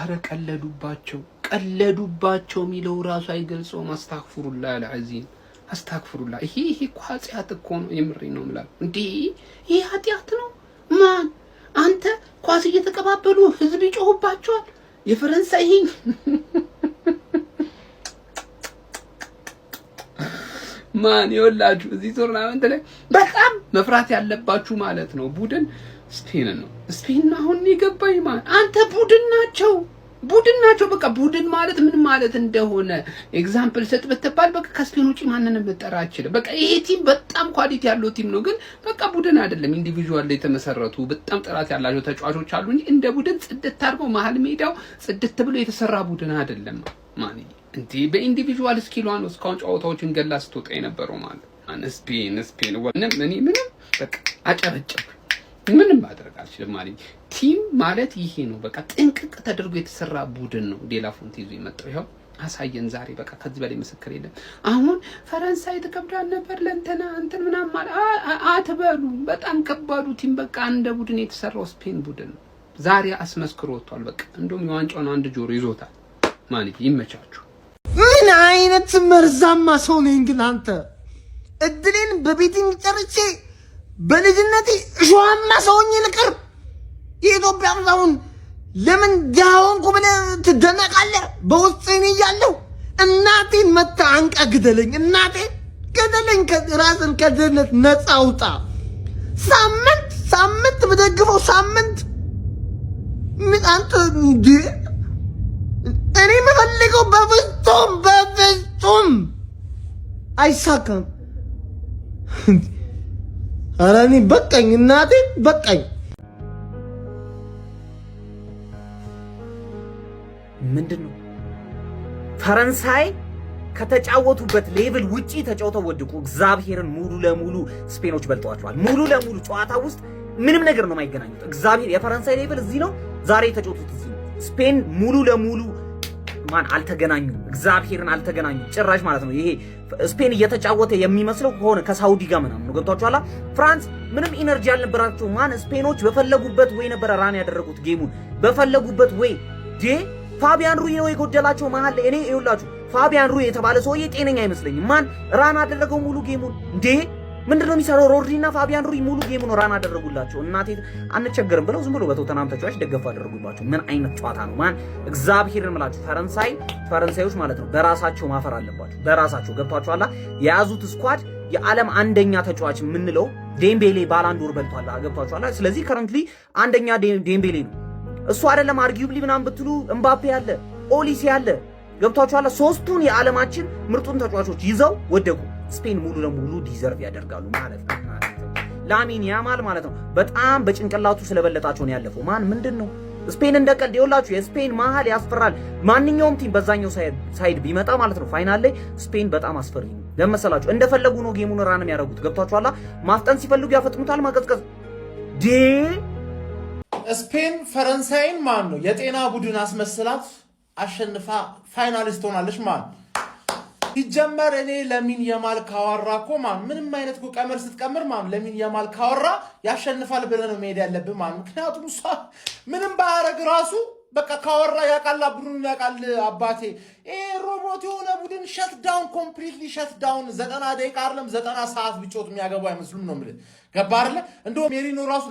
አረ ቀለዱባቸው ሚለው ራሱ አይገልጸውም። አስተግፍሩላህ አልዓዚም አስተግፍሩላህ። ይሄ እኮ ኃጢአት እኮ ነው። የምሬ ነው የምላው። እንዴ ይሄ ኃጢአት ነው። ማን አንተ ኳስ እየተቀባበሉ ህዝብ ይጮህባቸዋል። የፈረንሳይ ማን ይወላችሁ እዚህ ቶርናመንት ላይ በጣም መፍራት ያለባችሁ ማለት ነው ቡድን ስፔን ነው። ስፔን አሁን ይገባኝ ማለት አንተ ቡድን ናቸው። በቃ ቡድን ማለት ምን ማለት እንደሆነ ኤግዛምፕል ሰጥ ብትባል በቃ ከስፔን ውጪ ማንንም መጠራ አይችልም። በቃ ይሄ ቲም በጣም ኳሊቲ ያለው ቲም ነው፣ ግን በቃ ቡድን አይደለም። ኢንዲቪጁዋል ላይ የተመሰረቱ በጣም ጥራት ያላቸው ተጫዋቾች አሉ እንጂ እንደ ቡድን ጽድት አድርገው መሀል ሜዳው ጽድት ብሎ የተሰራ ቡድን አይደለም ማለት እንዴ። በኢንዲቪጁዋል ስኪሏ ነው እስካሁን ጨዋታዎችን ገላ ስትወጣ የነበረው ማለት ስፔን ምንም በቃ አጨበጨብ ምንም ማድረግ አልችልም ማለት ቲም ማለት ይሄ ነው። በቃ ጥንቅቅ ተደርጎ የተሰራ ቡድን ነው። ዴላ ፎንቴ ይዞ የመጣው ይሄው አሳየን ዛሬ። በቃ ከዚህ በላይ ምስክር የለም። አሁን ፈረንሳይ ተከብዳል ነበር ለእንትና እንትን ምናምን ማለት አትበሉ። በጣም ከባዱ ቲም በቃ እንደ ቡድን የተሰራው ስፔን ቡድን ነው። ዛሬ አስመስክሮ ወጥቷል። በቃ እንደውም የዋንጫውን አንድ ጆሮ ይዞታል ማለት ይመቻችሁ። ምን አይነት መርዛማ ሰው ነኝ ግን አንተ። እድሌን በቤቲንግ ጨርሼ በልጅነቴ ሸዋማ ሰውኝ ልቅር። የኢትዮጵያ አሁን ለምን ጃውንኩ ብለህ ትደነቃለህ? በውስጤ እኔ እያለሁ እናቴን መታ አንቃ ግደለኝ፣ እናቴን ገደለኝ፣ ራስን ከድህነት ነፃ አውጣ። ሳምንት በደግፈው ሳምንት ምን አንተ እንዴ? እኔ የምፈልገው በፍጹም አይሳካም። ኧረ እኔ በቃኝ፣ እናቴ በቃኝ። ምንድነው ፈረንሳይ ከተጫወቱበት ሌቭል ውጪ ተጫውተው ወድቁ። እግዚአብሔርን ሙሉ ለሙሉ ስፔኖች በልጠዋቸዋል። ሙሉ ለሙሉ ጨዋታ ውስጥ ምንም ነገር ነው የማይገናኙት። እግዚአብሔር የፈረንሳይ ሌቭል እዚህ ነው፣ ዛሬ የተጫወቱት እዚህ ነው። ስፔን ሙሉ ለሙሉ ማን አልተገናኙም። እግዚአብሔርን አልተገናኙም ጭራሽ ማለት ነው። ይሄ ስፔን እየተጫወተ የሚመስለው ከሆነ ከሳውዲ ጋር ምናምን ነው። ገብቷችኋል? ፍራንስ ምንም ኢነርጂ አልነበራቸው። ማን ስፔኖች በፈለጉበት ወይ ነበር ራን ያደረጉት ጌሙን በፈለጉበት ወይ ፋቢያን ሩይ ነው የጎደላቸው መሃል ላይ። እኔ ይኸውላችሁ ፋቢያን ሩይ የተባለ ሰውዬ ጤነኛ አይመስለኝም። ማን ራን አደረገው ሙሉ ጌሙን እንዴ? ምንድነው የሚሰራው? ሮድሪና ፋቢያን ሩይ ሙሉ ጌሙን ራን አደረጉላቸው። እናቴ አንቸገርም ብለው ዝም ብሎ በቶተናም ተጫዋች ደገፉ አደረጉባቸው። ምን አይነት ጨዋታ ነው ማን? እግዚአብሔርን ምላችሁ ፈረንሳዮች ማለት ነው በራሳቸው ማፈር አለባቸው። በራሳቸው ገብቷቸዋል። የያዙት ስኳድ የዓለም አንደኛ ተጫዋች የምንለው ዴምቤሌ ባላንዶር በልቷል። ገብቷቸዋል። ስለዚህ ከረንትሊ አንደኛ ዴምቤሌ ነው። እሱ አይደለም አርጊዩብሊ ምናምን ብትሉ እምባፔ ያለ ኦሊሴ ያለ ገብቷቸዋል። ሶስቱን የዓለማችን ምርጡን ተጫዋቾች ይዘው ወደቁ። ስፔን ሙሉ ለሙሉ ዲዘርቭ ያደርጋሉ ማለት ነው። ላሚን ያማል ማለት ነው በጣም በጭንቅላቱ ስለበለጣቸው ነው ያለፈው። ማን ምንድነው ስፔን እንደቀልድ ይውላችሁ። የስፔን መሃል ያስፈራል። ማንኛውም ቲም በዛኛው ሳይድ ቢመጣ ማለት ነው ፋይናል ላይ ስፔን በጣም አስፈሪ ነው። ለመሰላችሁ እንደፈለጉ ነው ጌሙን ራንም ያደርጉት። ገብቷችኋል። ማፍጠን ሲፈልጉ ያፈጥኑታል። ማቀዝቀዝ ስፔን ፈረንሳይን ማን ነው የጤና ቡድን አስመስላት አሸንፋ ፋይናሊስት ሆናለች። ማን ሲጀመር እኔ ለሚን የማል ካወራ እኮ ማን ምንም አይነት እኮ ቀመር ስትቀምር ማን ለሚን የማል ካወራ ያሸንፋል ብለህ ነው መሄድ ያለብህ ማን። ምክንያቱም እሷ ምንም ባያረግ ራሱ በቃ ካወራ ያቃል፣ ቡድኑን ያቃል። አባቴ ይሄ ሮቦት የሆነ ቡድን ሸት ዳውን ኮምፕሊትሊ ሸት ዳውን 90 ደቂቃ አይደለም 90 ሰዓት ቢጮት የሚያገቡ አይመስሉም ነው የምልህ። ገባህ አይደለ? እንደው ሜሪኖ ራሱ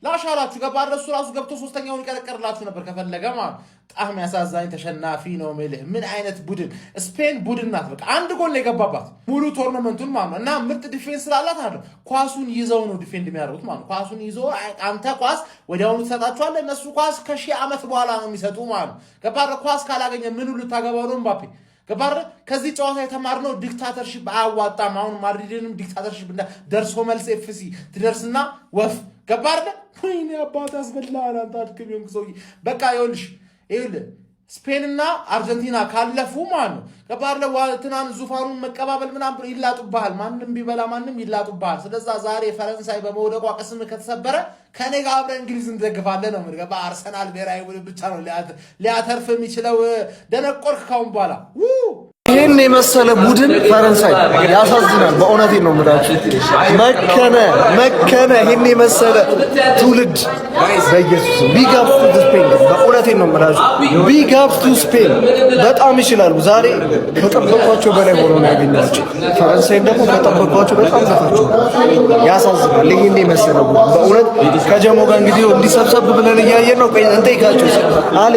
ላሻላችሁ ገባህ? እሱ ራሱ ገብቶ ሶስተኛውን ይቀረቀርላችሁ ነበር ከፈለገ ማለት። በጣም ያሳዛኝ ተሸናፊ ነው የምልህ። ምን አይነት ቡድን ስፔን ቡድን ናት። በቃ አንድ ጎል ነው የገባባት ሙሉ ቶርናመንቱን ማለት ነው። እና ምርጥ ዲፌንስ ስላላት አይደል ኳሱን ይዘው ነው ዲፌንድ የሚያደርጉት ማለት ነው። ኳሱን ይዘው አንተ ኳስ ወዲያውኑ ትሰጣቸዋለህ፣ እነሱ ኳስ ከሺህ ዓመት በኋላ ነው የሚሰጡ ማለት ነው። ገባህ? ኳስ ካላገኘ ምን ሁሉ ታገባው ነው ምባፔ። ገባህ? ከዚህ ጨዋታ የተማርነው ዲክታተርሺፕ አያዋጣም። አሁን ማድሪድንም ዲክታተርሺፕ እንደ ደርሶ መልስ ኤፍሲ ትደርስና ወፍ ገባህ? ወይኔ አባት ያስበላል አንተ አድክም ሰውዬ። በቃ ይኸውልህ ስፔንና አርጀንቲና ካለፉ ማለት ነው ገባህ? ዋልትናን ዙፋኑን መቀባበል ምናምን ይላጡብሃል። ማንም ቢበላ ማንም ይላጡብሃል። ስለዛ ዛሬ ፈረንሳይ በመውደቋ ቅስም ከተሰበረ ከኔ ጋር አብረን እንግሊዝ እንደግፋለን ነው ማለት ገባህ? አርሰናል ብሔራዊ ቡድን ብቻ ነው ሊያተርፍ የሚችለው። ደነቆርክ ካሁን በኋላ ይህን ይህን የመሰለ ቡድን ፈረንሳይ ያሳዝናል። በእውነቴን ነው የምላችሁ። መከነ ይህን የመሰለ ትውልድ በኢየሱስ ቢግ አፕ ቱ ስፔን። በእውነቴን ነው የምላችሁ። ቢግ አፕ ቱ ስፔን በጣም ይችላሉ። ዛሬ ከጠበቋቸው በላይ ሆኖ ነው ያገኘኋቸው። ፈረንሳይን ደግሞ ከጠበቋቸው በጣም በታቸው። ያሳዝናል። ይህን የመሰለ ቡድን በእውነት ከጀሞ ጋር እንግዲህ እንዲሰብሰብ ብለን እያየን ነው። እንጠይቃቸው አሌ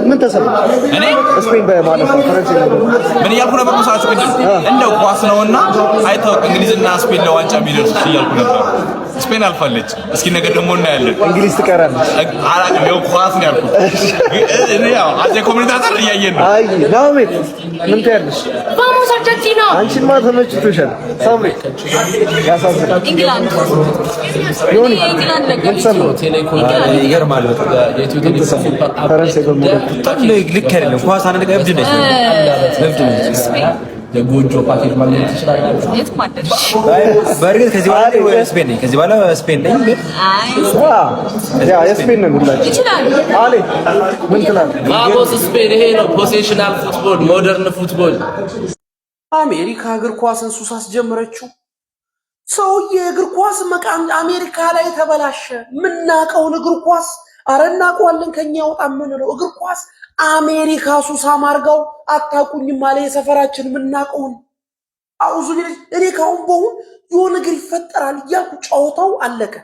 ምን ተሰማ? እኔ ስፔን በማለፍ ፈረንሳይ ምን እያልኩ ነበር መሰላችሁ? ቅድም እንደው ኳስ ነውና አይታወቅ እንግሊዝና ስፔን ለዋንጫ የሚደርሱ እያልኩ ነበር። ስፔን አልፋለች። እስኪ ነገር ደግሞ እናያለን። እንግሊዝ ትቀራለች። አላውቅም። ያው ኳስ ነው ያልኩት። እኔ ያው አዜ ኮሜንታተር እያየን ነው። አይ ዳዊት ምን ትያለሽ? ቫሞስ አርጀንቲና። አንቺማ ተመችቶሻል። ሳምሪ ያሳዝናል። ኢንግላንድ ዮኒ ኢንግላንድ ምን ሰማሁ? ይገርማል። ፈረንሳይ ልክ አይደለም። ኳስ አንድ ቀን እብድ ነች። የጎጆ ፓኬጅ ማግኘት ትችላላችሁ። በእርግጥ ከዚህ በኋላ ስፔን ነኝ፣ ከዚህ በኋላ ስፔን ነኝ። ግን ያ የስፔን ነው ሁላችሁ ይችላል። አሌ ምን ትላለህ? ቫሞስ ስፔን። ይሄ ነው ፖሴሽናል ፉትቦል፣ ሞደርን ፉትቦል። አሜሪካ እግር ኳስን ሱስ አስጀመረችው። ሰውዬ እግር ኳስ መቃም አሜሪካ ላይ ተበላሸ። ምናቀውን እግር ኳስ አረ እናውቀዋለን። ከኛ ወጣ ምንለው እግር ኳስ አሜሪካ ሱሳ ማርጋው አታቁኝም ማለ የሰፈራችን ምናቀውን አውዙ ቢልጅ እኔ ካሁን በሁን የሆነ ነገር ይፈጠራል እያልኩ ጨዋታው አለቀ።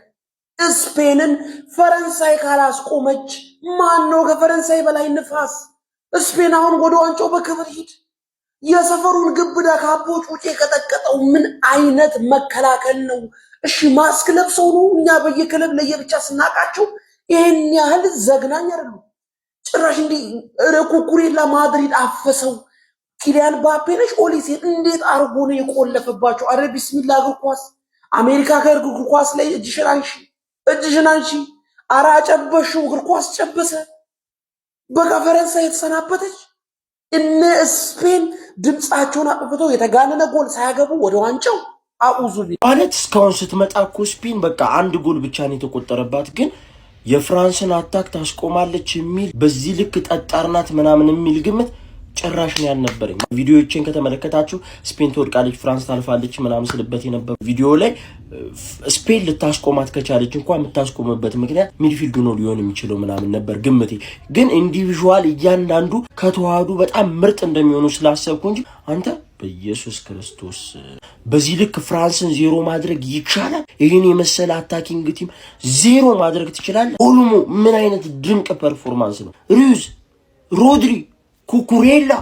ስፔንን ፈረንሳይ ካላስቆመች ማን ነው ከፈረንሳይ በላይ ንፋስ? ስፔን አሁን ወደ ዋንጫው በክብር ሂድ። የሰፈሩን ግብዳ ካቦች ውጪ የቀጠቀጠው ምን አይነት መከላከል ነው? እሺ ማስክ ለብሰው ነው እኛ በየክለብ ለየብቻ ስናቃቸው ይሄን ያህል ዘግናኝ አይደሉ። ጭራሽ እንዲህ ኩኩሬላ ማድሪድ አፈሰው። ኪሊያን ምባፔ ነሽ ኦሊሴ እንዴት አርጎ ነው የቆለፈባቸው? አረ ቢስሚላህ እግር ኳስ አሜሪካ ከእግር ኳስ ላይ እጅሽን አንሺ። አረ አጨበሽው። እግር ኳስ ጨበሰ። በቃ ፈረንሳይ የተሰናበተች። እነ ስፔን ድምጻቸውን አጥፍተው የተጋነነ ጎል ሳያገቡ ወደ ዋንጫው አኡዙ ማለት እስካሁን ስትመጣ እኮ ስፔን በቃ አንድ ጎል ብቻ ነው የተቆጠረባት ግን የፍራንስን አታክ ታስቆማለች የሚል በዚህ ልክ ጠጣርናት ምናምን የሚል ግምት ጭራሽ ነው ያልነበረኝ። ቪዲዮዎችን ከተመለከታችሁ ስፔን ትወድቃለች ፍራንስ ታልፋለች ምናምን ስለበት የነበረ ቪዲዮ ላይ ስፔን ልታስቆማት ከቻለች እንኳን የምታስቆምበት ምክንያት ሚድፊልዱ ነው ሊሆን የሚችለው ምናምን ነበር ግምቴ። ግን ኢንዲቪዥዋል እያንዳንዱ ከተዋህዱ በጣም ምርጥ እንደሚሆኑ ስላሰብኩ እንጂ አንተ በኢየሱስ ክርስቶስ በዚህ ልክ ፍራንስን ዜሮ ማድረግ ይቻላል? ይሄን የመሰለ አታኪንግ ቲም ዜሮ ማድረግ ትችላለህ? ኦልሞ ምን አይነት ድንቅ ፐርፎርማንስ ነው! ሩዝ፣ ሮድሪ፣ ኩኩሬላ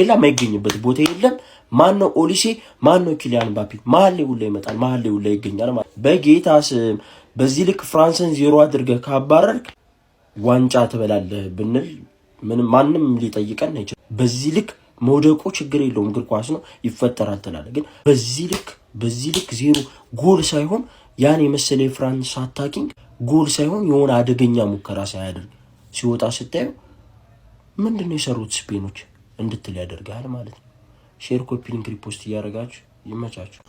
የማይገኝበት ቦታ የለም። ማን ነው ኦሊሴ? ማን ነው ኪሊያን ምባፔ? መሀል ላይ ሁላ ይመጣል፣ መሀል ላይ ሁላ ይገኛል ማለት በጌታ ስም። በዚህ ልክ ፍራንስን ዜሮ አድርገህ ካባረርክ ዋንጫ ትበላለህ ብንል ምንም ማንም ሊጠይቀን አይችልም። በዚህ ልክ መውደቁ ችግር የለውም፣ እግር ኳስ ነው ይፈጠራል ትላለህ። ግን በዚህ ልክ ዜሮ ጎል ሳይሆን ያን የመሰለ የፍራንስ አታኪንግ ጎል ሳይሆን የሆነ አደገኛ ሙከራ ሳያደርግ ሲወጣ ስታዩ ምንድነው የሰሩት ስፔኖች እንድትል ያደርጋል ማለት ነው። ሼር ኮፒ ሊንክ ሪፖስት እያደረጋችሁ ይመቻችሁ።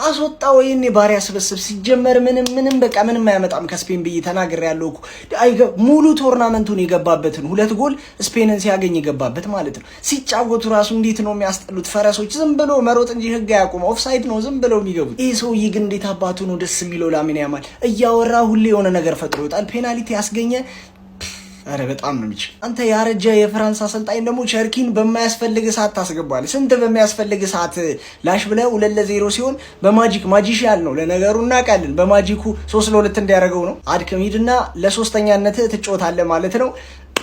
አስወጣው ይሄኔ ባሪያ ስብስብ ሲጀመር ምንም በቃ ምንም አያመጣም ከስፔን ብዬ ተናግሬ ያለው እኮ ሙሉ ቶርናመንቱን የገባበትን 2 ጎል ስፔንን ሲያገኝ የገባበት ማለት ነው። ሲጫወቱ ራሱ እንዴት ነው የሚያስጠሉት ፈረሶች። ዝም ብሎ መሮጥ እንጂ ህግ አያውቁም። ኦፍሳይድ ነው ዝም ብለው የሚገቡት። ይሄ ሰውዬ ግን እንዴት አባቱ ነው ደስ የሚለው። ላሚን ያማል እያወራ ሁሌ የሆነ ነገር ፈጥሮ ይወጣል። ፔናልቲ ያስገኘ አረ በጣም ነው የሚችል። አንተ ያረጀ የፍራንስ አሰልጣኝ ደግሞ ቸርኪን በማያስፈልግ ሰዓት ታስገባል። ስንት በሚያስፈልግ ሰዓት ላሽ ብለ 2-0 ሲሆን ማጂሻል ነው ለነገሩ እናውቃለን። በማጂኩ 3-2 እንዲያደርገው ነው። አድክሚድና ለሶስተኛነት ትጫወታለህ ማለት ነው።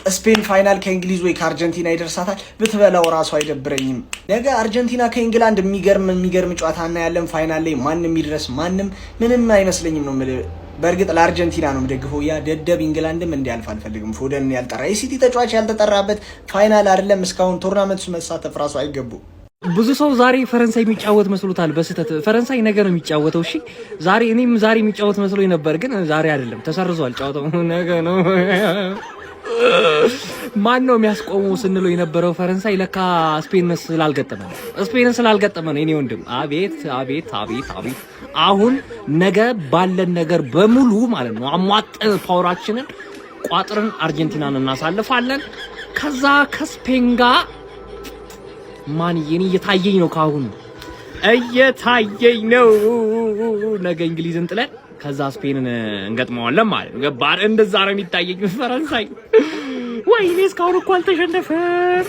ስፔን ፋይናል ከእንግሊዝ ወይ ከአርጀንቲና ይደርሳታል። ብትበላው ራሱ አይደብረኝም። ነገ አርጀንቲና ከእንግላንድ የሚገርም ጨዋታ እናያለን። ፋይናል ላይ ማንም ይድረስ ማንም ምንም አይመስለኝም ነው የምልህ። በእርግጥ ለአርጀንቲና ነው የምደግፈው። ያ ደደብ ኢንግላንድም እንዲያልፍ አልፈልግም። ፎደን ያልጠራ የሲቲ ተጫዋች ያልተጠራበት ፋይናል አይደለም እስካሁን ቶርናመንት ውስጥ መሳተፍ ራሱ አይገቡ። ብዙ ሰው ዛሬ ፈረንሳይ የሚጫወት መስሎታል በስተት። ፈረንሳይ ነገ ነው የሚጫወተው። እሺ እኔም ዛሬ የሚጫወት መስሎኝ ነበር፣ ግን ዛሬ አይደለም፣ ተሰርዟል ጨዋታው ነገ ነው። ማን ነው የሚያስቆመው ስንለው የነበረው ፈረንሳይ ለካ ስፔን ስላልገጠመ ነው። እኔ ወንድም አቤት አሁን ነገ ባለን ነገር በሙሉ ማለት ነው አሟጠን ፓወራችንን ቋጥረን አርጀንቲናን እናሳልፋለን። ከዛ ከስፔን ጋር ማንዬ እየታየኝ ነው ካሁን እየታየኝ ነው። ነገ እንግሊዝን ጥለን ከዛ ስፔንን እንገጥመዋለን ማለት ነው። ገባህ? እንደዛ ነው የሚታየኝ ፈረንሳይ። ወይኔ እስካሁን እኮ አልተሸነፈም።